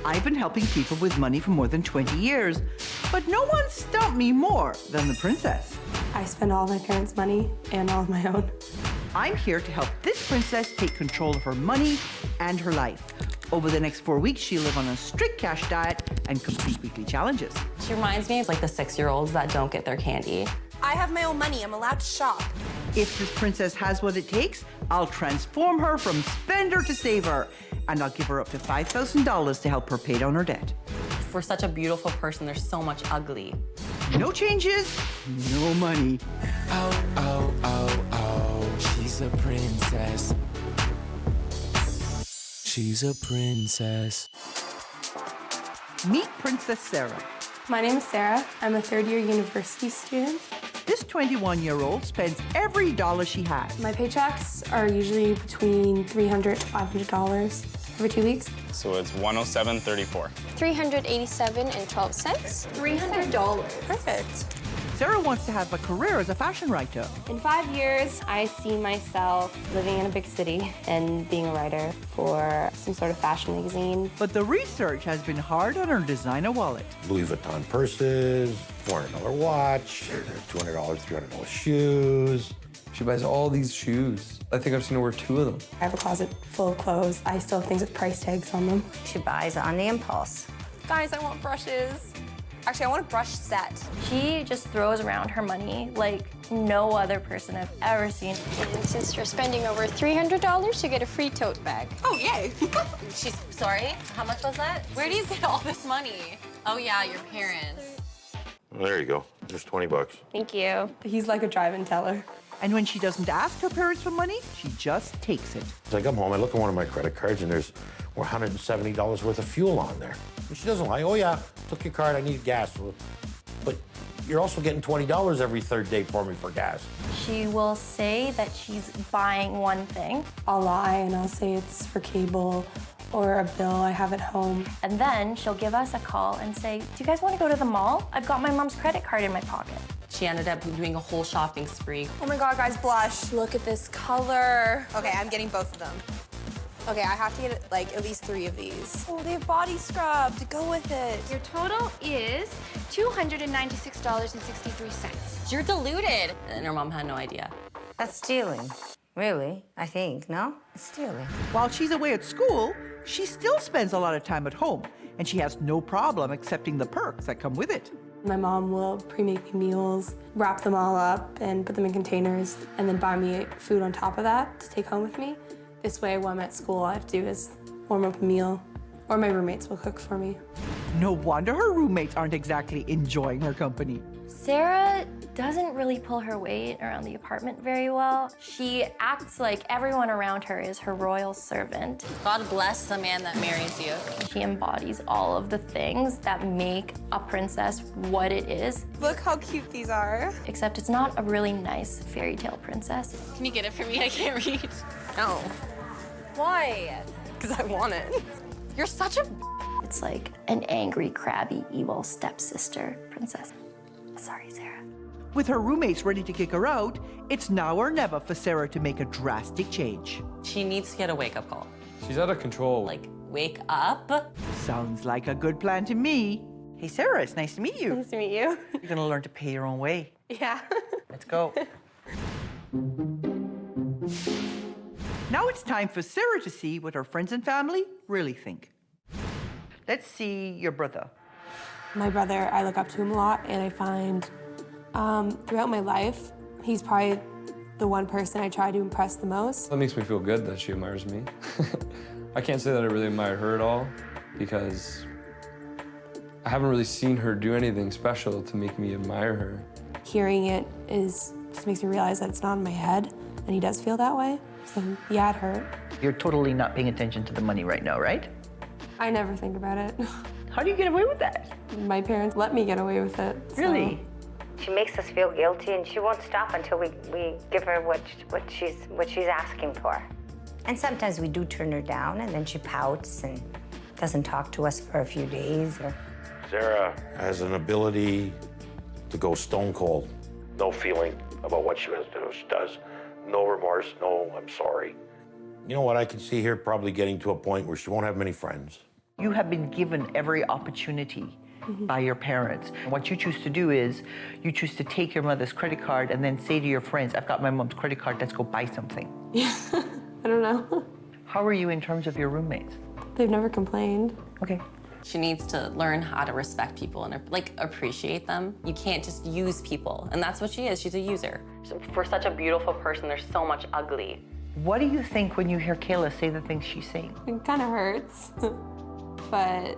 I've been helping people with money for more than 20 years, but no one stumped me more than the princess. I spend all my parents' money and all of my own. I'm here to help this princess take control of her money and her life. Over the next 4 weeks, she'll live on a strict cash diet and complete weekly challenges. She reminds me of like the 6-year-olds that don't get their candy. I have my own money. I'm allowed to shop. If this princess has what it takes, I'll transform her from spender to saver, and I'll give her up to $5,000 to help her pay down her debt. For such a beautiful person, there's so much ugly. No changes, no money. Oh, oh, oh, oh, she's a princess. She's a princess. Meet Princess Sarah. My name is Sarah. I'm a third-year university student. This 21-year-old spends every dollar she has. My paychecks are usually between $300 to $500 every 2 weeks. So it's $107.34. $387.12. $300. Perfect. Sarah wants to have a career as a fashion writer. In 5 years, I see myself living in a big city and being a writer for some sort of fashion magazine. But the research has been hard on her designer wallet. Louis Vuitton purses, $400 watch, $200, $300 shoes. She buys all these shoes. I think I've seen her wear 2 of them. I have a closet full of clothes. I still have things with price tags on them. She buys on the impulse. Guys, I want brushes. Actually, I want a brush set. She just throws around her money like no other person I've ever seen. And since you're spending over $300, you get a free tote bag. Oh, yay. She's sorry? How much was that? Where do you get all this money? Oh yeah, your parents. Well, there you go. There's 20 bucks. Thank you. He's like a drive-in teller. And when she doesn't ask her parents for money, she just takes it. So I come home, I look at one of my credit cards, and there's $170 worth of fuel on there. And she doesn't lie. Oh, yeah, took your card, I need gas. But you're also getting $20 every third day for me for gas. She will say that she's buying one thing, I'll lie and I'll say it's for cable or a bill I have at home. and then she'll give us a call and say, do you guys want to go to the mall? I've got my mom's credit card in my pocket. She ended up doing a whole shopping spree. Oh my God, guys, blush. Look at this color. Okay, I'm getting both of them. Okay, I have to get like at least 3 of these. Oh, they have body scrub to go with it. Your total is $296.63. You're deluded. And her mom had no idea. That's stealing. Really, I think, no? It's stealing. While she's away at school, she still spends a lot of time at home, and she has no problem accepting the perks that come with it. My mom will pre-make me meals, wrap them all up and put them in containers, and then buy me food on top of that to take home with me. This way, when I'm at school, all I have to do is warm up a meal, or my roommates will cook for me. No wonder her roommates aren't exactly enjoying her company. Sarah doesn't really pull her weight around the apartment very well. She acts like everyone around her is her royal servant. God bless the man that marries you. She embodies all of the things that make a princess what it is, Look how cute these are. except it's not a really nice fairy tale princess. Can you get it for me? I can't read. No. Why? Because I want it. You're such a It's like an angry, crabby, evil stepsister princess. Sorry, Sarah. With her roommates ready to kick her out, it's now or never for Sarah to make a drastic change. She needs to get a wake-up call. She's out of control. Like, wake up. Sounds like a good plan to me. Hey, Sarah, it's nice to meet you. Nice to meet you. You're gonna learn to pay your own way. Yeah. Let's go. Now it's time for Sarah to see what her friends and family really think. Let's see your brother. My brother, I look up to him a lot, and I find throughout my life, he's probably the one person I try to impress the most. That makes me feel good that she admires me. I can't say that I really admire her at all because I haven't really seen her do anything special to make me admire her. Hearing it just makes me realize that it's not in my head, and he does feel that way. So yeah, it hurt. You're totally not paying attention to the money right now, right? I never think about it. How do you get away with that? My parents let me get away with it. so- Really? She makes us feel guilty, and she won't stop until we give her what she's asking for. And sometimes we do turn her down, and then she pouts and doesn't talk to us for a few days. Sarah has an ability to go stone cold. No feeling about what she does. No remorse, no, I'm sorry. You know what, I can see her probably getting to a point where she won't have many friends. You have been given every opportunity by your parents. What you choose to do is you choose to take your mother's credit card and then say to your friends, I've got my mom's credit card, let's go buy something. Yeah, I don't know. How are you in terms of your roommates? They've never complained. Okay. She needs to learn how to respect people and like appreciate them. You can't just use people, and that's what she is. She's a user. For such a beautiful person, there's so much ugly. What do you think when you hear Kayla say the things she's saying? It kind of hurts, but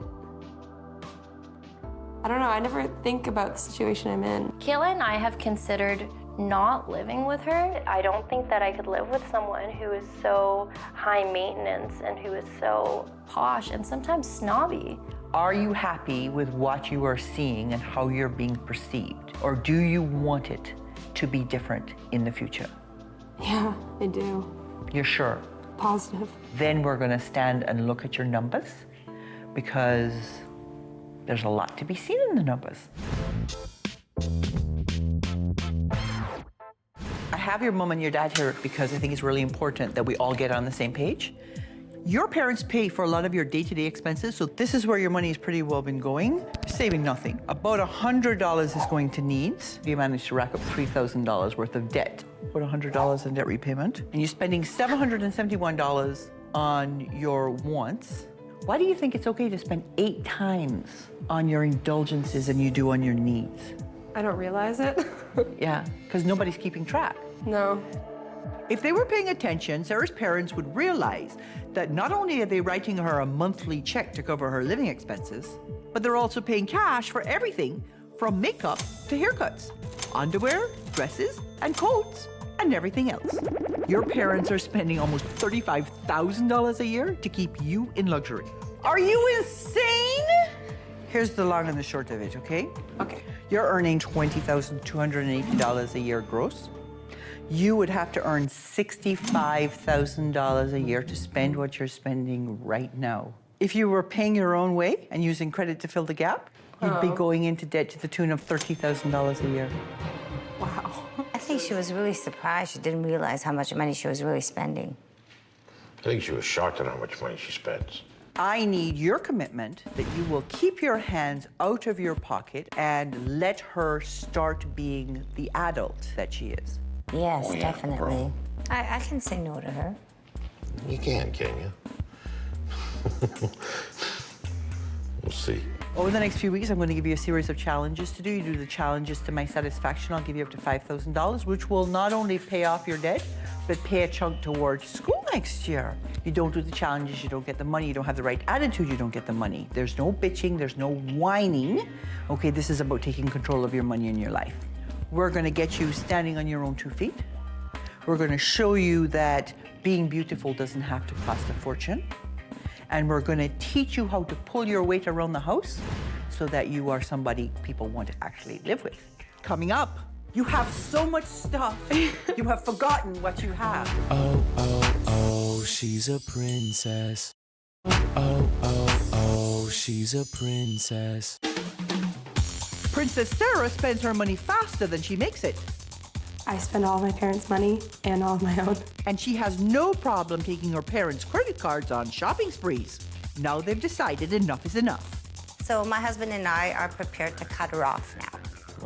I don't know. I never think about the situation I'm in. Kayla and I have considered not living with her. I don't think that I could live with someone who is so high maintenance and who is so posh and sometimes snobby. Are you happy with what you are seeing and how you're being perceived? Or do you want it to be different in the future? Yeah, I do. You're sure? Positive. Then we're going to stand and look at your numbers because there's a lot to be seen in the numbers. I have your mom and your dad here because I think it's really important that we all get on the same page. Your parents pay for a lot of your day-to-day expenses, so this is where your money has pretty well been going. You're saving nothing. About $100 is going to needs. You managed to rack up $3,000 worth of debt. About $100 in debt repayment. And you're spending $771 on your wants. Why do you think it's okay to spend 8 times on your indulgences than you do on your needs? I don't realize it. Yeah, because nobody's keeping track. No. If they were paying attention, Sarah's parents would realize that not only are they writing her a monthly check to cover her living expenses, but they're also paying cash for everything from makeup to haircuts, underwear, dresses, and coats, and everything else. Your parents are spending almost $35,000 a year to keep you in luxury. Are you insane? Here's the long and the short of it, okay? Okay. You're earning $20,280 a year gross. You would have to earn $65,000 a year to spend what you're spending right now. If you were paying your own way and using credit to fill the gap, you'd be going into debt to the tune of $30,000 a year. Wow. I think she was really surprised. She didn't realize how much money she was really spending. I think she was shocked at how much money she spends. I need your commitment that you will keep your hands out of your pocket and let her start being the adult that she is. Yes, Oh, yeah, definitely. bro. I can say no to her. You can't you? We'll see. Over the next few weeks, I'm going to give you a series of challenges to do. You do the challenges to my satisfaction, I'll give you up to $5,000, which will not only pay off your debt, but pay a chunk towards school next year. You don't do the challenges, you don't get the money. You don't have the right attitude, you don't get the money. There's no bitching, there's no whining. Okay, this is about taking control of your money and your life. We're going to get you standing on your own 2 feet. We're going to show you that being beautiful doesn't have to cost a fortune. And we're going to teach you how to pull your weight around the house so that you are somebody people want to actually live with. Coming up, you have so much stuff, you have forgotten what you have. Oh, oh, oh, she's a princess. Oh, oh, oh, she's a princess. Princess Sarah spends her money faster than she makes it. I spend all of my parents' money and all of my own. And she has no problem taking her parents' credit cards on shopping sprees. Now they've decided enough is enough. So my husband and I are prepared to cut her off now.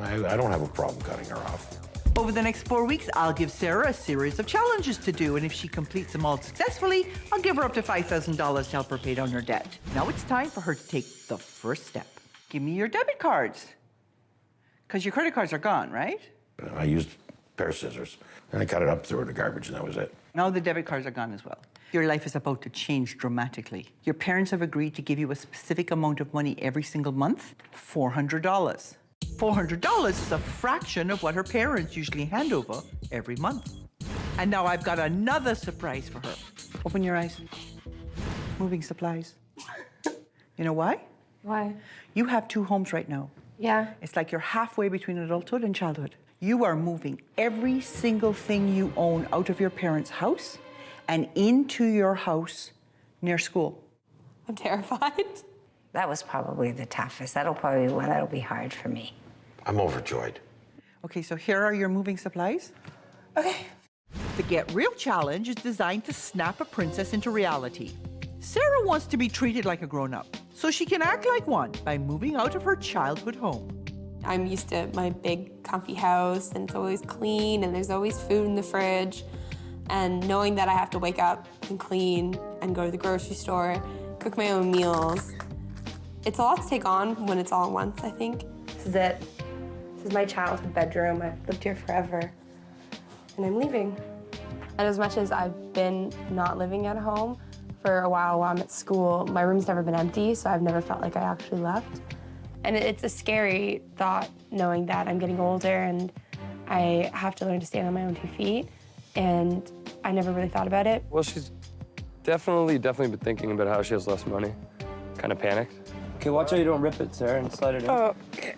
I don't have a problem cutting her off. Over the next 4 weeks, I'll give Sarah a series of challenges to do, and if she completes them all successfully, I'll give her up to $5,000 to help her pay down her debt. Now it's time for her to take the first step. Give me your debit cards. Because your credit cards are gone, right? I used a pair of scissors, and I cut it up, threw it in the garbage, and that was it. Now the debit cards are gone as well. Your life is about to change dramatically. Your parents have agreed to give you a specific amount of money every single month, $400. $400 is a fraction of what her parents usually hand over every month. And now I've got another surprise for her. Open your eyes. Moving supplies. You know why? Why? You have 2 homes right now. Yeah. It's like you're halfway between adulthood and childhood. You are moving every single thing you own out of your parents' house and into your house near school. I'm terrified. That was probably the toughest. That'll probably be one that'll be hard for me. I'm overjoyed. Okay, so here are your moving supplies. Okay. The Get Real Challenge is designed to snap a princess into reality. Sarah wants to be treated like a grown-up. so she can act like one by moving out of her childhood home. I'm used to my big, comfy house, and it's always clean, and there's always food in the fridge. And knowing that I have to wake up and clean and go to the grocery store, cook my own meals, it's a lot to take on when it's all at once, I think. This is it. This is my childhood bedroom. I've lived here forever, and I'm leaving. And as much as I've been not living at home for a while I'm at school, my room's never been empty, so I've never felt like I actually left. And it's a scary thought knowing that I'm getting older and I have to learn to stand on my own 2 feet, and I never really thought about it. Well, she's definitely been thinking about how she has less money. Kind of panicked. Okay, watch how you don't rip it, Sarah, and slide it in. Oh, okay.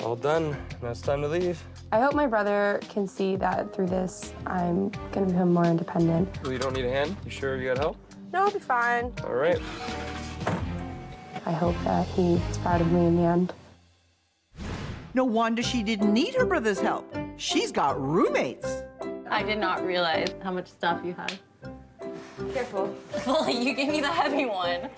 All done. Now it's time to leave. I hope my brother can see that through this, I'm gonna become more independent. Well, you don't need a hand? You sure you got help? No, I'll be fine. All right. I hope that he's proud of me in the end. No wonder she didn't need her brother's help. She's got roommates. I did not realize how much stuff you had. Careful. Well, you gave me the heavy one.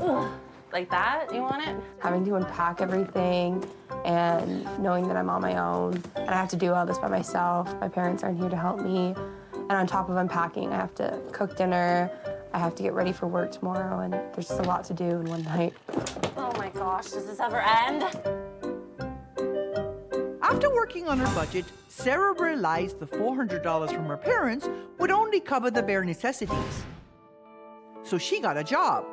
Ugh. Like that? You want it? Having to unpack everything and knowing that I'm on my own and I have to do all this by myself. My parents aren't here to help me. And on top of unpacking, I have to cook dinner. I have to get ready for work tomorrow, and there's just a lot to do in one night. Oh my gosh, does this ever end? After working on her budget, Sarah realized the $400 from her parents would only cover the bare necessities. So she got a job.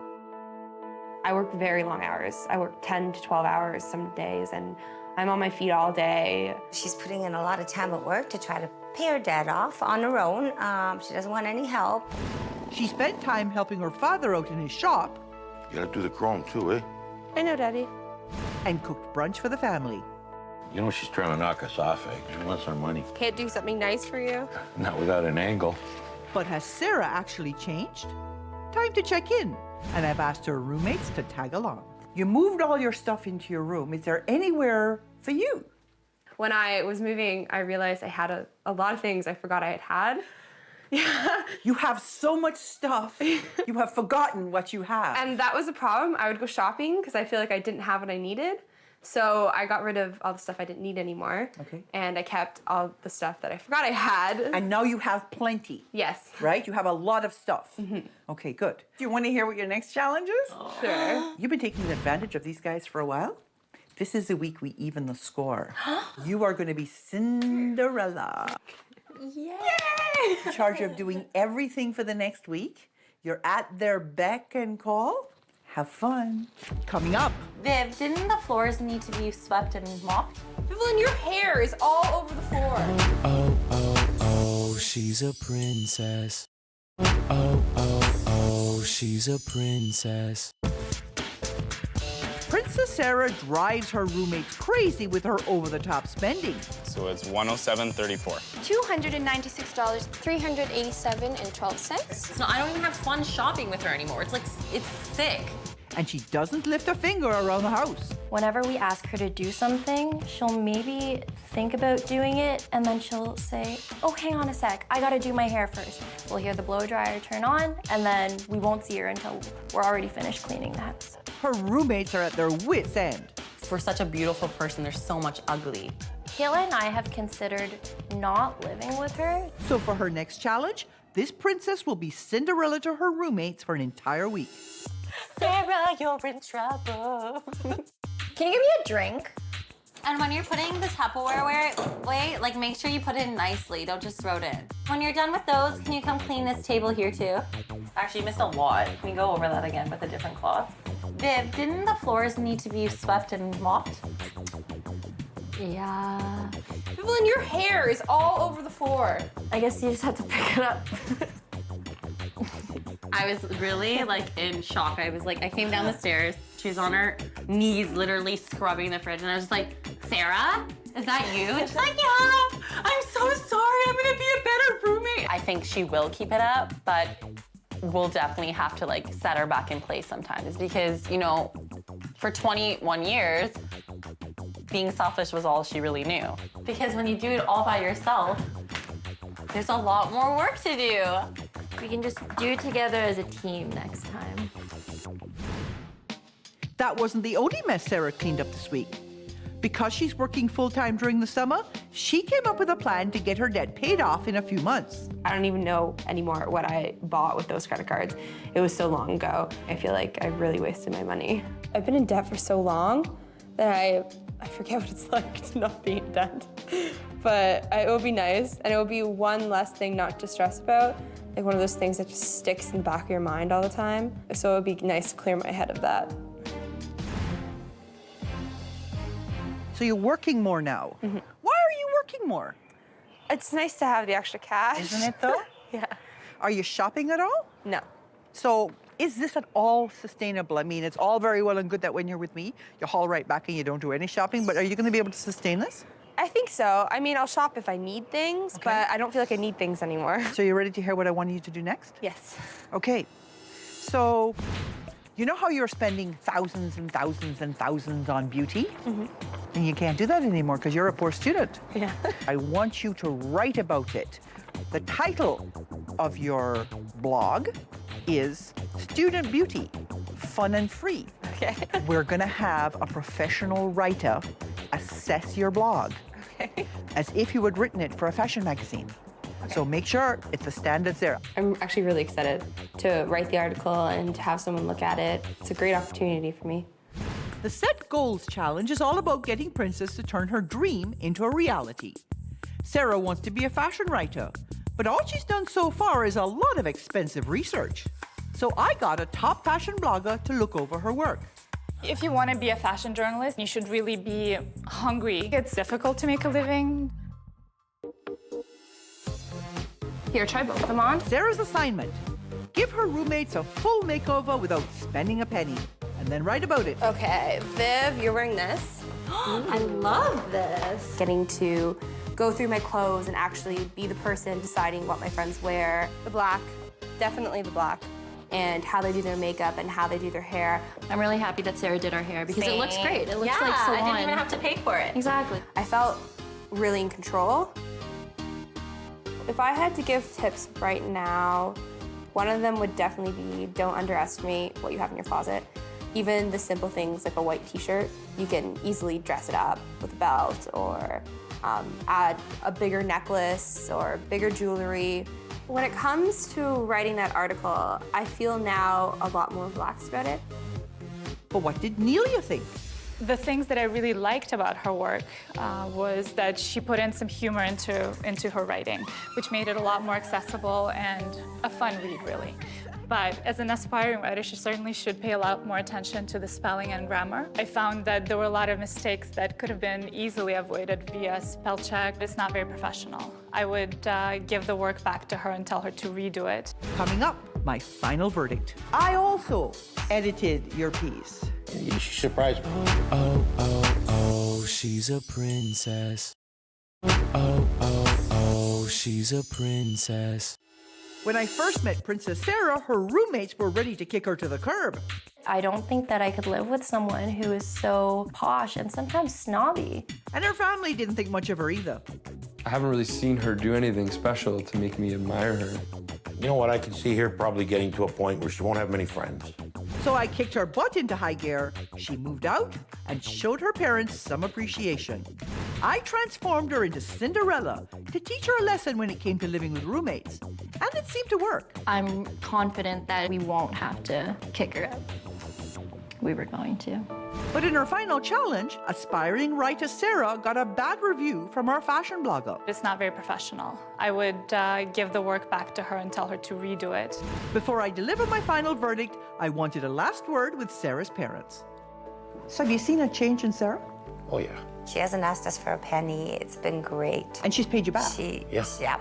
I work very long hours. I work 10 to 12 hours some days, and I'm on my feet all day. She's putting in a lot of time at work to try to pay her dad off on her own. She doesn't want any help. She spent time helping her father out in his shop. You gotta do the chrome too, eh? I know, Daddy. And cooked brunch for the family. You know she's trying to knock us off, eh? She wants our money. Can't do something nice for you? Not without an angle. But has Sarah actually changed? Time to check in. And I've asked her roommates to tag along. You moved all your stuff into your room. Is there anywhere for you? When I was moving, I realized I had a lot of things I forgot I had. Yeah. You have so much stuff. You have forgotten what you have. And that was a problem. I would go shopping because I feel like I didn't have what I needed. So I got rid of all the stuff I didn't need anymore. Okay. And I kept all the stuff that I forgot I had. And now you have plenty. Yes. Right? You have a lot of stuff. Mm-hmm. Okay, good. Do you want to hear what your next challenge is? Oh. Sure. You've been taking advantage of these guys for a while. This is the week we even the score. You are going to be Cinderella. Yay! In charge of doing everything for the next week. You're at their beck and call. Have fun. Coming up. Viv, didn't the floors need to be swept and mopped? Evelyn, your hair is all over the floor. Oh, oh, oh, she's a princess. Oh, oh, oh, she's a princess. Princess Sarah drives her roommates crazy with her over-the-top spending. So it's 107.34. $296, $387.12. No, I don't even have fun shopping with her anymore. It's sick. And she doesn't lift a finger around the house. Whenever we ask her to do something, she'll maybe think about doing it, and then she'll say, oh, hang on a sec, I gotta do my hair first. We'll hear the blow dryer turn on, and then we won't see her until we're already finished cleaning the house. Her roommates are at their wits' end. For such a beautiful person, there's so much ugly. Kayla and I have considered not living with her. So for her next challenge, this princess will be Cinderella to her roommates for an entire week. Sarah, you're in trouble. Can you give me a drink? And when you're putting the Tupperware away, like make sure you put it in nicely. Don't just throw it in. When you're done with those, can you come clean this table here too? Actually, you missed a lot. Can you go over that again with a different cloth? Viv, didn't the floors need to be swept and mopped? Yeah. Evelyn, your hair is all over the floor. I guess you just have to pick it up. I was really in shock. I came down the stairs. She was on her knees, literally scrubbing the fridge. And I was just like, Sarah, is that you? And she's like, yeah, I'm so sorry. I'm gonna be a better roommate. I think she will keep it up, but we'll definitely have to set her back in place sometimes because, for 21 years, being selfish was all she really knew. Because when you do it all by yourself, there's a lot more work to do. We can just do it together as a team next time. That wasn't the only mess Sarah cleaned up this week. Because she's working full-time during the summer, she came up with a plan to get her debt paid off in a few months. I don't even know anymore what I bought with those credit cards. It was so long ago. I feel like I really wasted my money. I've been in debt for so long that I forget what it's like to not be in debt. But it would be nice, and it would be one less thing not to stress about, like one of those things that just sticks in the back of your mind all the time. So it would be nice to clear my head of that. So you're working more now. Why are you working more? It's nice to have the extra cash. Isn't it though? Yeah. Are you shopping at all? No. So is this at all sustainable? I mean, it's all very well and good that when you're with me, you haul right back and you don't do any shopping, but are you gonna be able to sustain this? I think so. I mean, I'll shop if I need things, but I don't feel like I need things anymore. So you're ready to hear what I want you to do next? Yes. Okay. So, you know how you're spending thousands and thousands and thousands on beauty? And you can't do that anymore because you're a poor student. Yeah. I want you to write about it. The title of your blog is Student Beauty, Fun and Free. Okay. We're gonna have a professional writer assess your blog as if you had written it for a fashion magazine. So make sure it's the standards there. I'm actually really excited to write the article and to have someone look at it. It's a great opportunity for me. The Set Goals Challenge is all about getting Princess to turn her dream into a reality. Sarah wants to be a fashion writer, but all she's done so far is a lot of expensive research. So I got a top fashion blogger to look over her work. If you want to be a fashion journalist, you should really be hungry. It's difficult to make a living. Here, try both of them on. Sarah's assignment: give her roommates a full makeover without spending a penny, and then write about it. Okay, Viv, you're wearing this. I love this. Getting to go through my clothes and actually be the person deciding what my friends wear. The black, definitely the black. And how they do their makeup and how they do their hair. I'm really happy that Sarah did our hair because it looks great. It looks Yeah, like salon. I didn't even have to pay for it. Exactly. I felt really in control. If I had to give tips right now, one of them would definitely be don't underestimate what you have in your closet. Even the simple things like a white t-shirt, you can easily dress it up with a belt or add a bigger necklace or bigger jewelry. When it comes to writing that article, I feel now a lot more relaxed about it. But what did Nelia think? The things that I really liked about her work was that she put in some humor into her writing, which made it a lot more accessible and a fun read, really. But as an aspiring writer, she certainly should pay a lot more attention to the spelling and grammar. I found that there were a lot of mistakes that could have been easily avoided via spell check. It's not very professional. I would give the work back to her and tell her to redo it. Coming up, my final verdict. I also edited your piece. You surprised me. Oh, oh, oh, she's a princess. Oh, oh, oh, she's a princess. When I first met Princess Sarah, her roommates were ready to kick her to the curb. I don't think that I could live with someone who is so posh and sometimes snobby. And her family didn't think much of her either. I haven't really seen her do anything special to make me admire her. You know what? I can see her probably getting to a point where she won't have many friends. So I kicked her butt into high gear. She moved out and showed her parents some appreciation. I transformed her into Cinderella to teach her a lesson when it came to living with roommates. And it seemed to work. I'm confident that we won't have to kick her out. We were going to. But in her final challenge, aspiring writer Sarah got a bad review from her fashion blogger. It's not very professional. I would give the work back to her and tell her to redo it. Before I deliver my final verdict, I wanted a last word with Sarah's parents. So have you seen a change in Sarah? Oh, yeah. She hasn't asked us for a penny. It's been great. And she's paid you back? Yeah.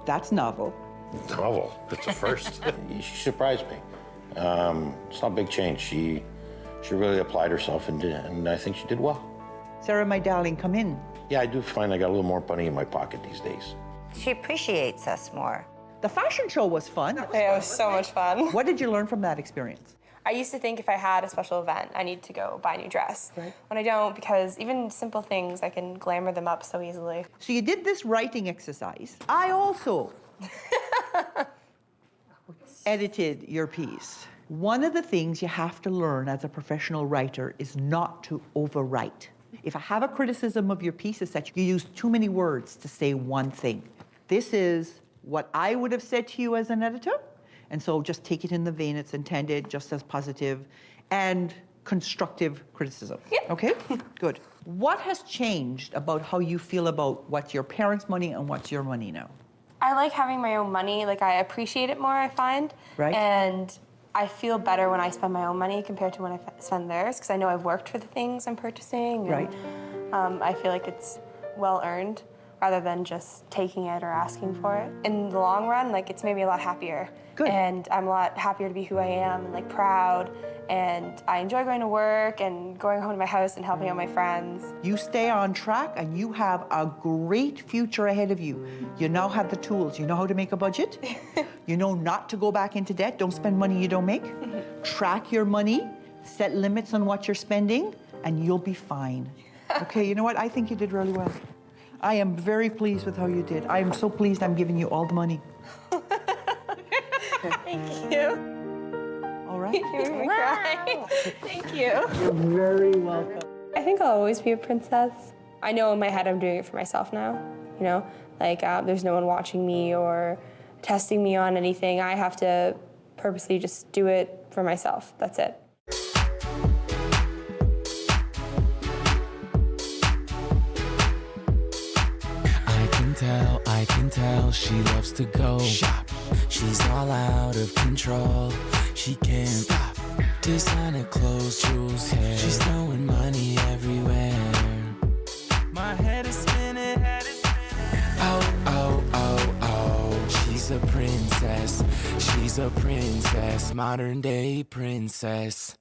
That's novel. Novel. It's a first. She surprised me. It's not a big change. She really applied herself and I think she did well. Sarah, my darling, come in. Yeah, I do find I got a little more money in my pocket these days. She appreciates us more. The fashion show was fun. It was so much fun. What did you learn from that experience? I used to think if I had a special event, I need to go buy a new dress. Right. When I don't, because even simple things, I can glamour them up so easily. So you did this writing exercise. I also edited your piece. One of the things you have to learn as a professional writer is not to overwrite. If I have a criticism of your piece, it's that you use too many words to say one thing. This is what I would have said to you as an editor, and so just take it in the vein it's intended, just as positive and constructive criticism. Yep. Okay? Good. What has changed about how you feel about what's your parents' money and what's your money now? I like having my own money. Like, I appreciate it more, I find. Right. And I feel better when I spend my own money compared to when I spend theirs, because I know I've worked for the things I'm purchasing. And, Right. I feel like it's well earned rather than just taking it or asking for it. In the long run, like, it's made me a lot happier. Good. And I'm a lot happier to be who I am and, like, proud. And I enjoy going to work and going home to my house and helping out my friends. You stay on track and you have a great future ahead of you. You now have the tools. You know how to make a budget. You know not to go back into debt. Don't spend money you don't make. Track your money, set limits on what you're spending, and you'll be fine. Okay, you know what? I think you did really well. I am very pleased with how you did. I am so pleased I'm giving you all the money. Thank you. All right? You made me cry. Thank you. You're very welcome. I think I'll always be a princess. I know in my head I'm doing it for myself now, you know? Like, there's no one watching me or testing me on anything. I have to purposely just do it for myself. That's it. I can tell she loves to go shop. She's all out of control. She can't stop. Designer clothes, jewels, hair. She's throwing money everywhere. My head is spinning. Oh, oh, oh, oh. She's a princess. She's a princess. Modern day princess.